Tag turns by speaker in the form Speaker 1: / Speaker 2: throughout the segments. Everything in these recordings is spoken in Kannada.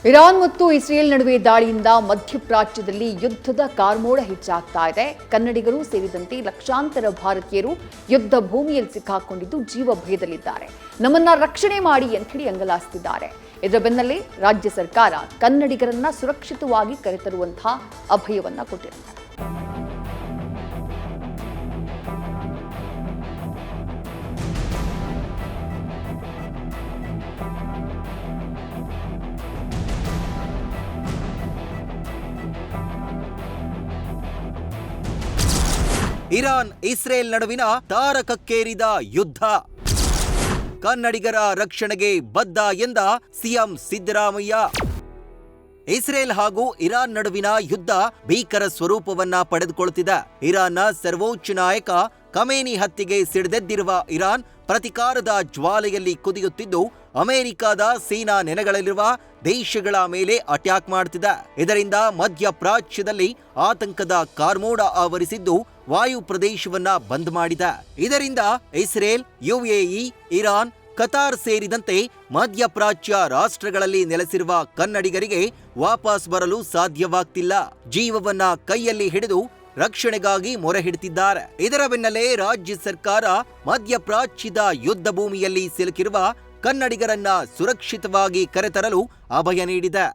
Speaker 1: ಇರಾನ್ ಮತ್ತು ಇಸ್ರೇಲ್ ನಡುವೆ ದಾಳಿಯಿಂದ ಮಧ್ಯಪ್ರಾಚ್ಯದಲ್ಲಿ ಯುದ್ಧದ ಕಾರ್ಮೋಡ ಹೆಚ್ಚಾಗ್ತಾ ಇದೆ. ಕನ್ನಡಿಗರು ಸೇರಿದಂತೆ ಲಕ್ಷಾಂತರ ಭಾರತೀಯರು ಯುದ್ಧ ಭೂಮಿಯಲ್ಲಿ ಸಿಕ್ಕಾಕೊಂಡಿದ್ದು ಜೀವ ಭಯದಲ್ಲಿದ್ದಾರೆ. ನಮ್ಮನ್ನ ರಕ್ಷಣೆ ಮಾಡಿ ಅಂತ ಹೇಳಿ ಅಂಗಲಾಸ್ತಿದ್ದಾರೆ. ಇದರ ಬೆನ್ನಲ್ಲೇ ರಾಜ್ಯ ಸರ್ಕಾರ ಕನ್ನಡಿಗರನ್ನ ಸುರಕ್ಷಿತವಾಗಿ ಕರೆತರುವಂತಹ ಅಭಯವನ್ನ ಕೊಟ್ಟಿದೆ.
Speaker 2: ಇರಾನ್ ಇಸ್ರೇಲ್ ನಡುವಿನ ತಾರಕಕ್ಕೇರಿದ ಯುದ್ಧ. ಕನ್ನಡಿಗರ ರಕ್ಷಣೆಗೆ ಬದ್ಧ ಎಂದ ಸಿಎಂ ಸಿದ್ದರಾಮಯ್ಯ. ಇಸ್ರೇಲ್ ಹಾಗೂ ಇರಾನ್ ನಡುವಿನ ಯುದ್ಧ ಭೀಕರ ಸ್ವರೂಪವನ್ನ ಪಡೆದುಕೊಳ್ಳುತ್ತಿದೆ. ಇರಾನ್ನ ಸರ್ವೋಚ್ಚ ನಾಯಕ ಖಮೇನಿ ಹತ್ಯೆಗೆ ಸಿಡಿದೆದ್ದಿರುವ ಇರಾನ್ ಪ್ರತಿಕಾರದ ಜ್ವಾಲೆಯಲ್ಲಿ ಕುದಿಯುತ್ತಿದ್ದು ಅಮೆರಿಕದ ಸೇನಾ ನೆಲೆಗಳಲ್ಲಿರುವ ದೇಶಗಳ ಮೇಲೆ ಅಟ್ಯಾಕ್ ಮಾಡುತ್ತಿದೆ. ಇದರಿಂದ ಮಧ್ಯಪ್ರಾಚ್ಯದಲ್ಲಿ ಆತಂಕದ ಕಾರ್ಮೋಡ ಆವರಿಸಿದ್ದು ವಾಯು ಪ್ರದೇಶವನ್ನ ಬಂದ್ ಮಾಡಿದೆ. ಇದರಿಂದ ಇಸ್ರೇಲ್, ಯುಎಇ, ಇರಾನ್, ಕತಾರ್ ಸೇರಿದಂತೆ ಮಧ್ಯಪ್ರಾಚ್ಯ ರಾಷ್ಟ್ರಗಳಲ್ಲಿ ನೆಲೆಸಿರುವ ಕನ್ನಡಿಗರಿಗೆ ವಾಪಸ್ ಬರಲು ಸಾಧ್ಯವಾಗ್ತಿಲ್ಲ. ಜೀವವನ್ನ ಕೈಯಲ್ಲಿ ಹಿಡಿದು ರಕ್ಷಣೆಗಾಗಿ ಮೊರೆ ಹಿಡಿದಿದ್ದಾರೆ. ಇದರ ಬೆನ್ನಲ್ಲೇ ರಾಜ್ಯ ಸರ್ಕಾರ ಮಧ್ಯಪ್ರಾಚ್ಯದ ಯುದ್ಧ ಭೂಮಿಯಲ್ಲಿ ಸಿಲುಕಿರುವ ಕನ್ನಡಿಗರನ್ನ ಸುರಕ್ಷಿತವಾಗಿ ಕರೆತರಲು ಅಭಯ ನೀಡಿದೆ.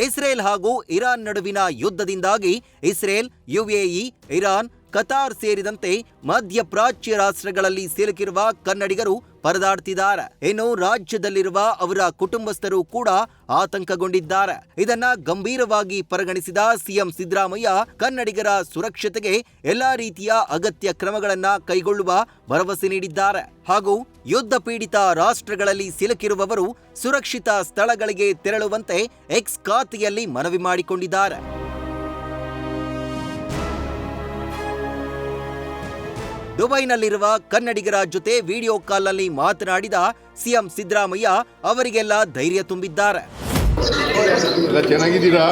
Speaker 2: ಇಸ್ರೇಲ್ ಹಾಗೂ ಇರಾನ್ ನಡುವಿನ ಯುದ್ಧದಿಂದಾಗಿ ಇಸ್ರೇಲ್, ಯುಎಇ, ಇರಾನ್, ಕತಾರ್ ಸೇರಿದಂತೆ ಮಧ್ಯಪ್ರಾಚ್ಯ ರಾಷ್ಟ್ರಗಳಲ್ಲಿ ಸಿಲುಕಿರುವ ಕನ್ನಡಿಗರು ಪರದಾಡ್ತಿದ್ದಾರೆ. ಇನ್ನು ರಾಜ್ಯದಲ್ಲಿರುವ ಅವರ ಕುಟುಂಬಸ್ಥರು ಕೂಡ ಆತಂಕಗೊಂಡಿದ್ದಾರೆ. ಇದನ್ನ ಗಂಭೀರವಾಗಿ ಪರಿಗಣಿಸಿದ ಸಿಎಂ ಸಿದ್ದರಾಮಯ್ಯ ಕನ್ನಡಿಗರ ಸುರಕ್ಷತೆಗೆ ಎಲ್ಲಾ ರೀತಿಯ ಅಗತ್ಯ ಕ್ರಮಗಳನ್ನ ಕೈಗೊಳ್ಳುವ ಭರವಸೆ ನೀಡಿದ್ದಾರೆ. ಹಾಗೂ ಯುದ್ಧ ಪೀಡಿತ ರಾಷ್ಟ್ರಗಳಲ್ಲಿ ಸಿಲುಕಿರುವವರು ಸುರಕ್ಷಿತ ಸ್ಥಳಗಳಿಗೆ ತೆರಳುವಂತೆ ಎಕ್ಸ್ ಖಾತೆಯಲ್ಲಿ ಮನವಿ ಮಾಡಿಕೊಂಡಿದ್ದಾರೆ. ದುಬೈನಲ್ಲಿರುವ ಕನ್ನಡಿಗರ ಜೊತೆ ವಿಡಿಯೋ ಕಾಲ್ನಲ್ಲಿ ಮಾತನಾಡಿದ ಸಿಎಂ ಸಿದ್ದರಾಮಯ್ಯ ಅವರಿಗೆಲ್ಲ ಧೈರ್ಯ ತುಂಬಿದ್ದಾರೆ.
Speaker 3: ಚೆನ್ನಾಗಿದ್ದೀರಾ?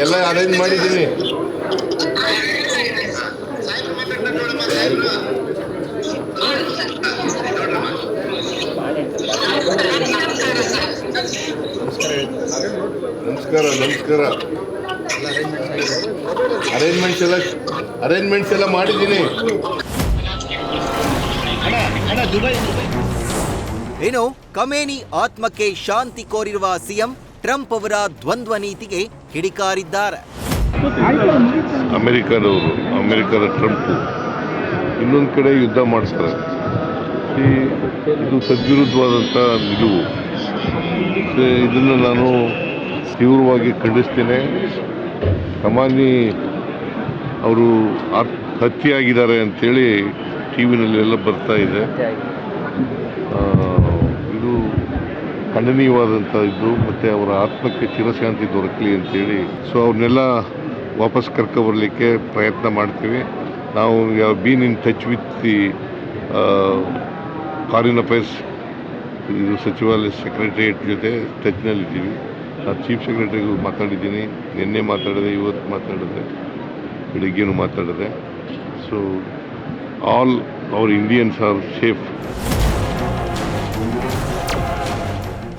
Speaker 3: ಎಲ್ಲ ಅರೇಂಜ್ ಮಾಡಿದ್ದೀನಿ. ನಮಸ್ಕಾರ. ಅರೇಂಜ್ಮೆಂಟ್ಸ್ ಎಲ್ಲ ಮಾಡಿದ್ದೀನಿ.
Speaker 2: ಇನ್ನು ಖಮೇನಿ ಆತ್ಮಕ್ಕೆ ಶಾಂತಿ ಕೋರಿರುವ ಸಿಎಂ ಟ್ರಂಪ್ ಅವರ ದ್ವಂದ್ವ ನೀತಿಗೆ ಕಿಡಿಕಾರಿದ್ದಾರೆ.
Speaker 3: ಅಮೆರಿಕದ ಟ್ರಂಪ್ ಇನ್ನೊಂದು ಕಡೆ ಯುದ್ಧ ಮಾಡಿಸ್ತಾರೆ. ಇದು ತದ್ವಿರುದ್ಧವಾದಂಥ ನಿಲುವು. ಇದನ್ನು ನಾನು ತೀವ್ರವಾಗಿ ಖಂಡಿಸ್ತೇನೆ. ಖಮೇನಿ ಅವರು ಹತ್ಯೆಯಾಗಿದ್ದಾರೆ ಅಂಥೇಳಿ ಟಿ ವಿನಲ್ಲೆಲ್ಲ ಬರ್ತಾ ಇದೆ. ಇದು ಖಂಡನೀಯವಾದಂಥದ್ದು. ಮತ್ತು ಅವರ ಆತ್ಮಕ್ಕೆ ಚಿರಶಾಂತಿ ದೊರಕಲಿ ಅಂಥೇಳಿ ಅವ್ರನ್ನೆಲ್ಲ ವಾಪಸ್ ಕರ್ಕೊಬರಲಿಕ್ಕೆ ಪ್ರಯತ್ನ ಮಾಡ್ತೀವಿ. ನಾವು been in touch with the foreign affairs ಇದು ಸಚಿವಾಲಯ ಸೆಕ್ರೆಟರಿಯೇಟ್ ಜೊತೆ ಟಚ್ನಲ್ಲಿದ್ದೀವಿ. ನಾನು ಚೀಫ್ ಸೆಕ್ರೆಟರಿಗೂ ಮಾತಾಡಿದ್ದೀನಿ. ನಿನ್ನೆ ಮಾತಾಡಿದೆ, ಇವತ್ತು ಮಾತಾಡಿದೆ, ಬೆಳಿಗ್ಗೆನೂ ಮಾತಾಡಿದೆ. So all our Indians are safe.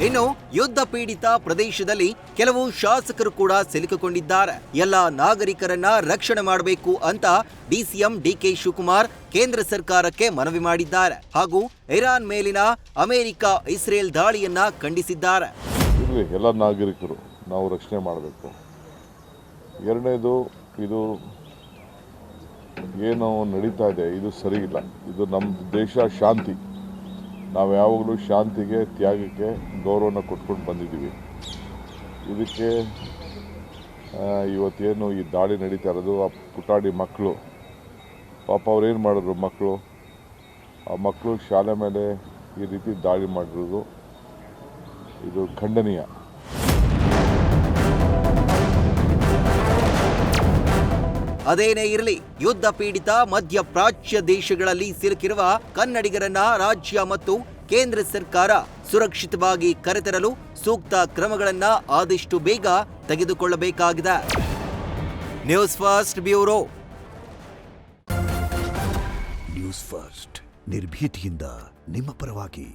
Speaker 2: ಇನ್ನು ಯುದ್ಧ ಪೀಡಿತ ಪ್ರದೇಶದಲ್ಲಿ ಕೆಲವು ಶಾಸಕರು ಕೂಡ ಸಿಲುಕಿಕೊಂಡಿದ್ದಾರೆ. ಎಲ್ಲ ನಾಗರಿಕರನ್ನ ರಕ್ಷಣೆ ಮಾಡಬೇಕು ಅಂತ ಡಿಸಿಎಂ ಡಿಕೆ ಶಿವಕುಮಾರ್ ಕೇಂದ್ರ ಸರ್ಕಾರಕ್ಕೆ ಮನವಿ ಮಾಡಿದ್ದಾರೆ. ಹಾಗೂ ಇರಾನ್ ಮೇಲಿನ ಅಮೆರಿಕ, ಇಸ್ರೇಲ್ ದಾಳಿಯನ್ನ ಖಂಡಿಸಿದ್ದಾರೆ.
Speaker 3: ಎಲ್ಲ ನಾಗರಿಕರು ನಾವು ರಕ್ಷಣೆ ಮಾಡಬೇಕು. ಎರಡನೇದು, ಇದು ಏನು ನಡೀತಾ ಇದೆ ಇದು ಸರಿ ಇಲ್ಲ. ಇದು ನಮ್ಮ ದೇಶ ಶಾಂತಿ. ನಾವು ಯಾವಾಗಲೂ ಶಾಂತಿಗೆ, ತ್ಯಾಗಕ್ಕೆ ಗೌರವನ ಕೊಟ್ಕೊಂಡು ಬಂದಿದ್ದೀವಿ. ಇದಕ್ಕೆ ಇವತ್ತೇನು ಈ ದಾಳಿ ನಡೀತಾ ಇರೋದು, ಆ ಪುಟಾಣಿ ಮಕ್ಕಳು ಪಾಪ ಅವ್ರೇನು ಮಾಡಿದ್ರು ಮಕ್ಕಳು, ಆ ಮಕ್ಕಳು ಶಾಲೆ ಮೇಲೆ ಈ ರೀತಿ ದಾಳಿ ಮಾಡಿರೋದು ಇದು ಖಂಡನೀಯ.
Speaker 2: ಅದೇನೇ ಇರಲಿ, ಯುದ್ಧ ಪೀಡಿತ ಮಧ್ಯಪ್ರಾಚ್ಯ ದೇಶಗಳಲ್ಲಿ ಸಿಲುಕಿರುವ ಕನ್ನಡಿಗರನ್ನ ರಾಜ್ಯ ಮತ್ತು ಕೇಂದ್ರ ಸರ್ಕಾರ ಸುರಕ್ಷಿತವಾಗಿ ಕರೆತರಲು ಸೂಕ್ತ ಕ್ರಮಗಳನ್ನ ಆದಷ್ಟು ಬೇಗ ತೆಗೆದುಕೊಳ್ಳಬೇಕಾಗಿದೆ. News first bureau.
Speaker 4: News first ನಿರ್ಭೀತಿಯಿಂದ ನಿಮ್ಮ ಪರವಾಗಿ.